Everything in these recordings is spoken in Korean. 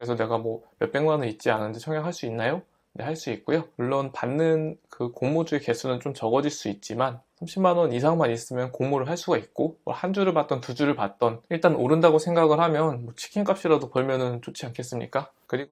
그래서 내가 뭐 몇백만 원 있지 않은데 청약할 수 있나요? 네, 할 수 있고요. 물론 받는 그 공모주의 개수는 좀 적어질 수 있지만 30만 원 이상만 있으면 공모를 할 수가 있고, 뭐 한 주를 받던 두 주를 받던 일단 오른다고 생각을 하면 뭐 치킨 값이라도 벌면은 좋지 않겠습니까? 그리고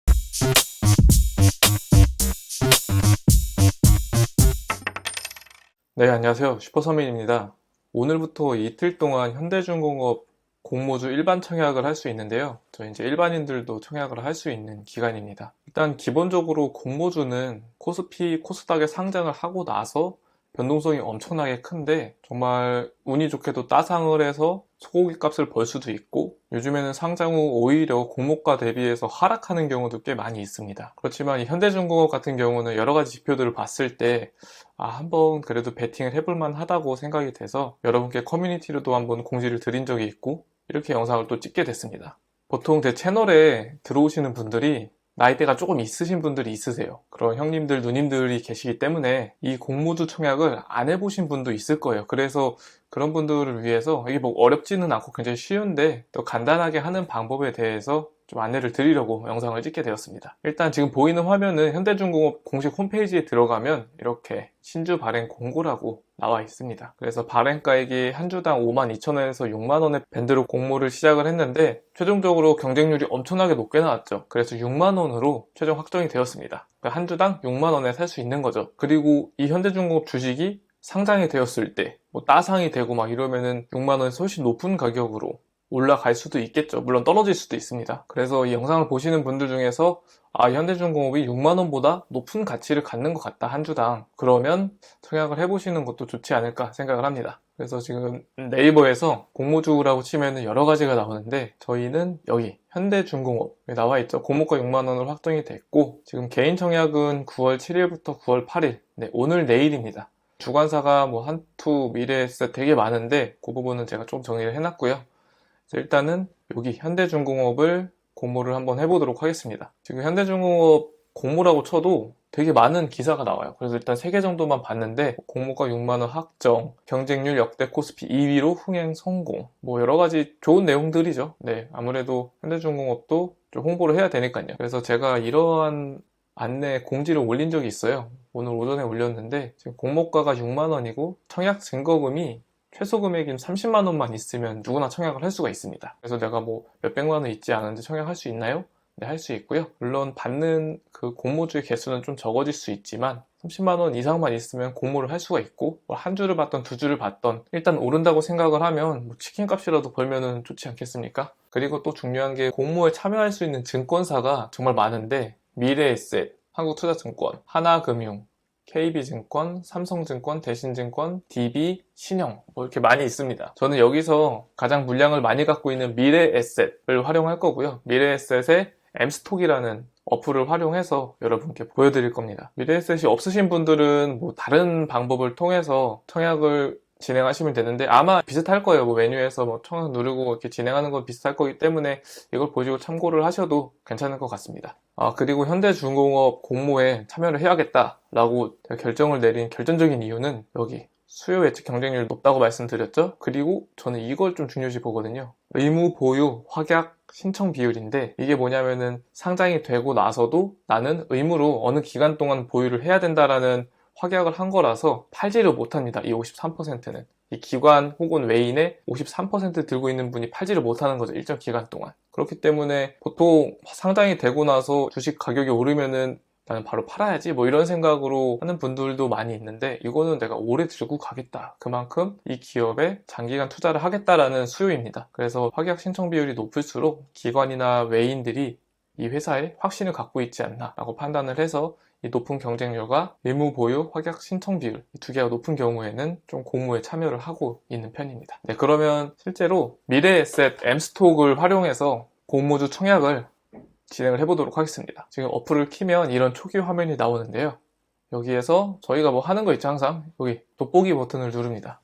네, 안녕하세요. 슈퍼서민입니다. 오늘부터 이틀 동안 현대중공업 공모주 일반 청약을 할 수 있는데요. 저희 이제 일반인들도 청약을 할 수 있는 기간입니다. 일단 기본적으로 공모주는 코스피, 코스닥에 상장을 하고 나서 변동성이 엄청나게 큰데, 정말 운이 좋게도 따상을 해서 소고기 값을 벌 수도 있고, 요즘에는 상장 후 오히려 공모가 대비해서 하락하는 경우도 꽤 많이 있습니다. 그렇지만 이 현대중공업 같은 경우는 여러 가지 지표들을 봤을 때 한번 그래도 베팅을 해볼 만하다고 생각이 돼서 여러분께 커뮤니티로도 한번 공지를 드린 적이 있고, 이렇게 영상을 또 찍게 됐습니다. 보통 제 채널에 들어오시는 분들이 나이대가 조금 있으신 분들이 있으세요. 그런 형님들, 누님들이 계시기 때문에 이 공모주 청약을 안 해보신 분도 있을 거예요. 그래서 그런 분들을 위해서, 이게 뭐 어렵지는 않고 굉장히 쉬운데 또 간단하게 하는 방법에 대해서 좀 안내를 드리려고 영상을 찍게 되었습니다. 일단 지금 보이는 화면은 현대중공업 공식 홈페이지에 들어가면 이렇게 신주 발행 공고라고 나와 있습니다. 그래서 발행가액이 한 주당 52,000원에서 6만원의 밴드로 공모를 시작을 했는데, 최종적으로 경쟁률이 엄청나게 높게 나왔죠. 그래서 6만원으로 최종 확정이 되었습니다. 그러니까 한 주당 6만원에 살 수 있는 거죠. 그리고 이 현대중공업 주식이 상장이 되었을 때 뭐 따상이 되고 막 이러면은 6만원에서 훨씬 높은 가격으로 올라갈 수도 있겠죠. 물론 떨어질 수도 있습니다. 그래서 이 영상을 보시는 분들 중에서 현대중공업이 6만원보다 높은 가치를 갖는 것 같다, 한 주당. 그러면 청약을 해보시는 것도 좋지 않을까 생각을 합니다. 그래서 지금 네이버에서 공모주라고 치면 여러 가지가 나오는데, 저희는 여기 현대중공업에 나와 있죠. 공모가 6만원으로 확정이 됐고, 지금 개인 청약은 9월 7일부터 9월 8일, 네, 오늘 내일입니다. 주관사가 뭐 한투, 미래에셋 되게 많은데 그 부분은 제가 좀 정리를 해놨고요. 일단은 여기 현대중공업을 공모를 한번 해보도록 하겠습니다. 지금 현대중공업 공모라고 쳐도 되게 많은 기사가 나와요. 그래서 일단 3개 정도만 봤는데, 공모가 6만원 확정, 경쟁률 역대 코스피 2위로 흥행 성공, 뭐 여러가지 좋은 내용들이죠. 네, 아무래도 현대중공업도 좀 홍보를 해야 되니까요. 그래서 제가 이러한 안내 공지를 올린 적이 있어요. 오늘 오전에 올렸는데, 지금 공모가가 6만원이고 청약 증거금이 최소 금액인 30만 원만 있으면 누구나 청약을 할 수가 있습니다. 그래서 내가 뭐 몇백만 원 있지 않은데 청약할 수 있나요? 네, 할 수 있고요. 물론 받는 그 공모주의 개수는 좀 적어질 수 있지만 30만 원 이상만 있으면 공모를 할 수가 있고, 뭐 한 주를 받던 두 주를 받던 일단 오른다고 생각을 하면 뭐 치킨 값이라도 벌면은 좋지 않겠습니까? 그리고 또 중요한 게, 공모에 참여할 수 있는 증권사가 정말 많은데, 미래에셋, 한국투자증권, 하나금융, KB증권, 삼성증권, 대신증권, DB, 신영, 뭐 이렇게 많이 있습니다. 저는 여기서 가장 물량을 많이 갖고 있는 미래에셋을 활용할 거고요. 미래에셋의 M스톡이라는 어플을 활용해서 여러분께 보여드릴 겁니다. 미래에셋이 없으신 분들은 뭐 다른 방법을 통해서 청약을 진행하시면 되는데, 아마 비슷할 거예요. 뭐 메뉴에서 뭐 청약 누르고 이렇게 진행하는 건 비슷할 거기 때문에 이걸 보시고 참고를 하셔도 괜찮을 것 같습니다. 그리고 현대중공업 공모에 참여를 해야겠다라고 결정을 내린 결정적인 이유는, 여기 수요 예측 경쟁률이 높다고 말씀드렸죠. 그리고 저는 이걸 좀 중요시 보거든요. 의무 보유 확약 신청 비율인데, 이게 뭐냐면은 상장이 되고 나서도 나는 의무로 어느 기간 동안 보유를 해야 된다라는 확약을 한 거라서 팔지를 못합니다. 이 53%는 이 기관 혹은 외인의 53% 들고 있는 분이 팔지를 못하는 거죠, 일정 기간 동안. 그렇기 때문에 보통 상장이 되고 나서 주식 가격이 오르면은 나는 바로 팔아야지 뭐 이런 생각으로 하는 분들도 많이 있는데, 이거는 내가 오래 들고 가겠다, 그만큼 이 기업에 장기간 투자를 하겠다라는 수요입니다. 그래서 확약 신청 비율이 높을수록 기관이나 외인들이 이 회사에 확신을 갖고 있지 않나 라고 판단을 해서, 이 높은 경쟁률과 의무 보유 확약 신청 비율, 이 두 개가 높은 경우에는 좀 공모에 참여를 하고 있는 편입니다. 네, 그러면 실제로 미래에셋 M스톡을 활용해서 공모주 청약을 진행을 해보도록 하겠습니다. 지금 어플을 키면 이런 초기 화면이 나오는데요. 여기에서 저희가 뭐 하는 거 있죠. 항상 여기 돋보기 버튼을 누릅니다.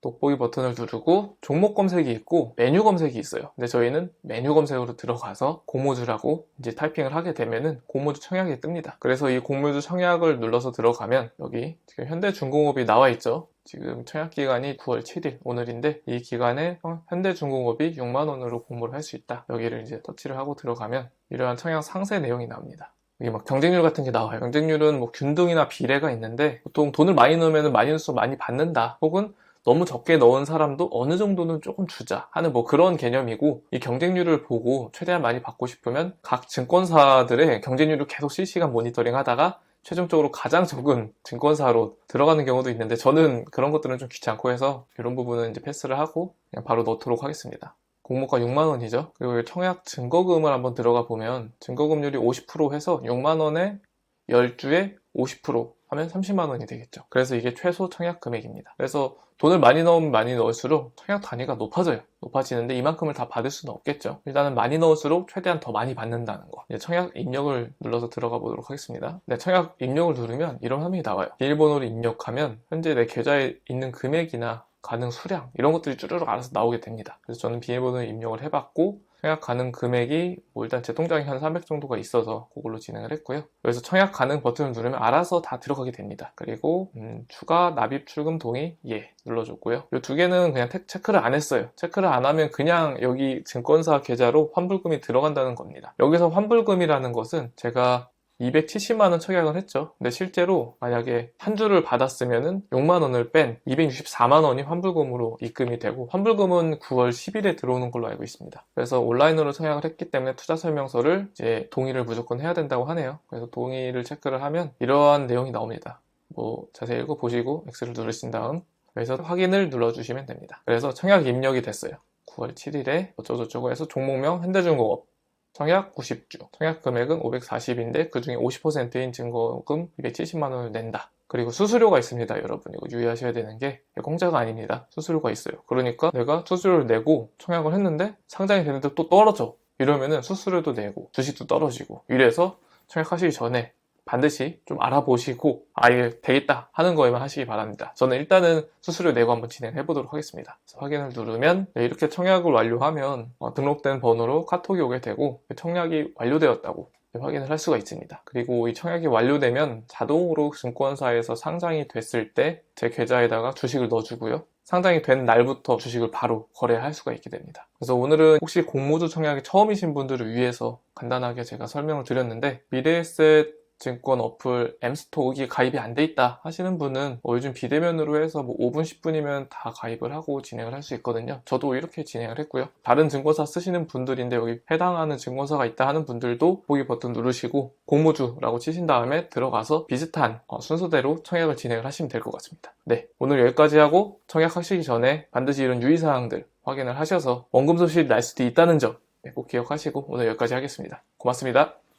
돋보기 버튼을 누르고 종목 검색이 있고 메뉴 검색이 있어요. 근데 저희는 메뉴 검색으로 들어가서 공모주라고 이제 타이핑을 하게 되면은 공모주 청약이 뜹니다. 그래서 이 공모주 청약을 눌러서 들어가면 여기 지금 현대중공업이 나와 있죠. 지금 청약기간이 9월 7일 오늘인데 이 기간에 현대중공업이 6만원으로 공모를 할 수 있다. 여기를 이제 터치를 하고 들어가면 이러한 청약 상세 내용이 나옵니다. 이게 막 경쟁률 같은 게 나와요. 경쟁률은 뭐 균등이나 비례가 있는데 보통 돈을 많이 넣으면 많이 넣을수록 많이 받는다. 혹은 너무 적게 넣은 사람도 어느 정도는 조금 주자 하는 뭐 그런 개념이고, 이 경쟁률을 보고 최대한 많이 받고 싶으면 각 증권사들의 경쟁률을 계속 실시간 모니터링 하다가 최종적으로 가장 적은 증권사로 들어가는 경우도 있는데, 저는 그런 것들은 좀 귀찮고 해서 이런 부분은 이제 패스를 하고 그냥 바로 넣도록 하겠습니다. 공모가 6만원이죠. 그리고 청약 증거금을 한번 들어가 보면 증거금률이 50% 해서 6만원에 10주에 50% 하면 30만원이 되겠죠. 그래서 이게 최소 청약 금액입니다. 그래서 돈을 많이 넣으면 많이 넣을수록 청약 단위가 높아지는데 이만큼을 다 받을 수는 없겠죠. 일단은 많이 넣을수록 최대한 더 많이 받는다는 거. 이제 청약 입력을 눌러서 들어가 보도록 하겠습니다. 네, 청약 입력을 누르면 이런 화면이 나와요. 비밀번호를 입력하면 현재 내 계좌에 있는 금액이나 가능 수량 이런 것들이 쭈르륵 알아서 나오게 됩니다. 그래서 저는 비밀번호를 입력을 해봤고 청약 가능 금액이 뭐 일단 제 통장에 한 300 정도가 있어서 그걸로 진행을 했고요. 여기서 청약 가능 버튼을 누르면 알아서 다 들어가게 됩니다. 그리고 추가 납입 출금 동의 예 눌러줬고요. 이 두 개는 그냥 체크를 안 했어요. 체크를 안 하면 그냥 여기 증권사 계좌로 환불금이 들어간다는 겁니다. 여기서 환불금이라는 것은 제가 270만원 청약을 했죠. 근데 실제로 만약에 한 주를 받았으면은 6만원을 뺀 264만원이 환불금으로 입금이 되고, 환불금은 9월 10일에 들어오는 걸로 알고 있습니다. 그래서 온라인으로 청약을 했기 때문에 투자 설명서를 이제 동의를 무조건 해야 된다고 하네요. 그래서 동의를 체크를 하면 이러한 내용이 나옵니다. 뭐 자세히 읽어보시고 X를 누르신 다음 여기서 확인을 눌러주시면 됩니다. 그래서 청약 입력이 됐어요. 9월 7일에 어쩌고저쩌고 해서 종목명 현대중공업, 청약 90주, 청약 금액은 540인데 그 중에 50%인 증거금 270만원을 낸다. 그리고 수수료가 있습니다. 여러분 이거 유의하셔야 되는 게 공짜가 아닙니다. 수수료가 있어요. 그러니까 내가 수수료를 내고 청약을 했는데 상장이 되는데 또 떨어져. 이러면은 수수료도 내고 주식도 떨어지고, 이래서 청약하시기 전에 반드시 좀 알아보시고 이게 되겠다 하는 거에만 하시기 바랍니다. 저는 일단은 수수료 내고 한번 진행해 보도록 하겠습니다. 확인을 누르면 이렇게 청약을 완료하면 등록된 번호로 카톡이 오게 되고 청약이 완료되었다고 확인을 할 수가 있습니다. 그리고 이 청약이 완료되면 자동으로 증권사에서 상장이 됐을 때 제 계좌에다가 주식을 넣어주고요. 상장이 된 날부터 주식을 바로 거래할 수가 있게 됩니다. 그래서 오늘은 혹시 공모주 청약이 처음이신 분들을 위해서 간단하게 제가 설명을 드렸는데, 미래에셋 증권 어플 엠스톡이 가입이 안 돼 있다 하시는 분은 요즘 비대면으로 해서 뭐 5분 10분이면 다 가입을 하고 진행을 할 수 있거든요. 저도 이렇게 진행을 했고요. 다른 증권사 쓰시는 분들인데 여기 해당하는 증권사가 있다 하는 분들도 보기 버튼 누르시고 공모주라고 치신 다음에 들어가서 비슷한 순서대로 청약을 진행을 하시면 될 것 같습니다. 네, 오늘 여기까지 하고 청약하시기 전에 반드시 이런 유의사항들 확인을 하셔서 원금 손실이 날 수도 있다는 점 꼭 기억하시고 오늘 여기까지 하겠습니다. 고맙습니다.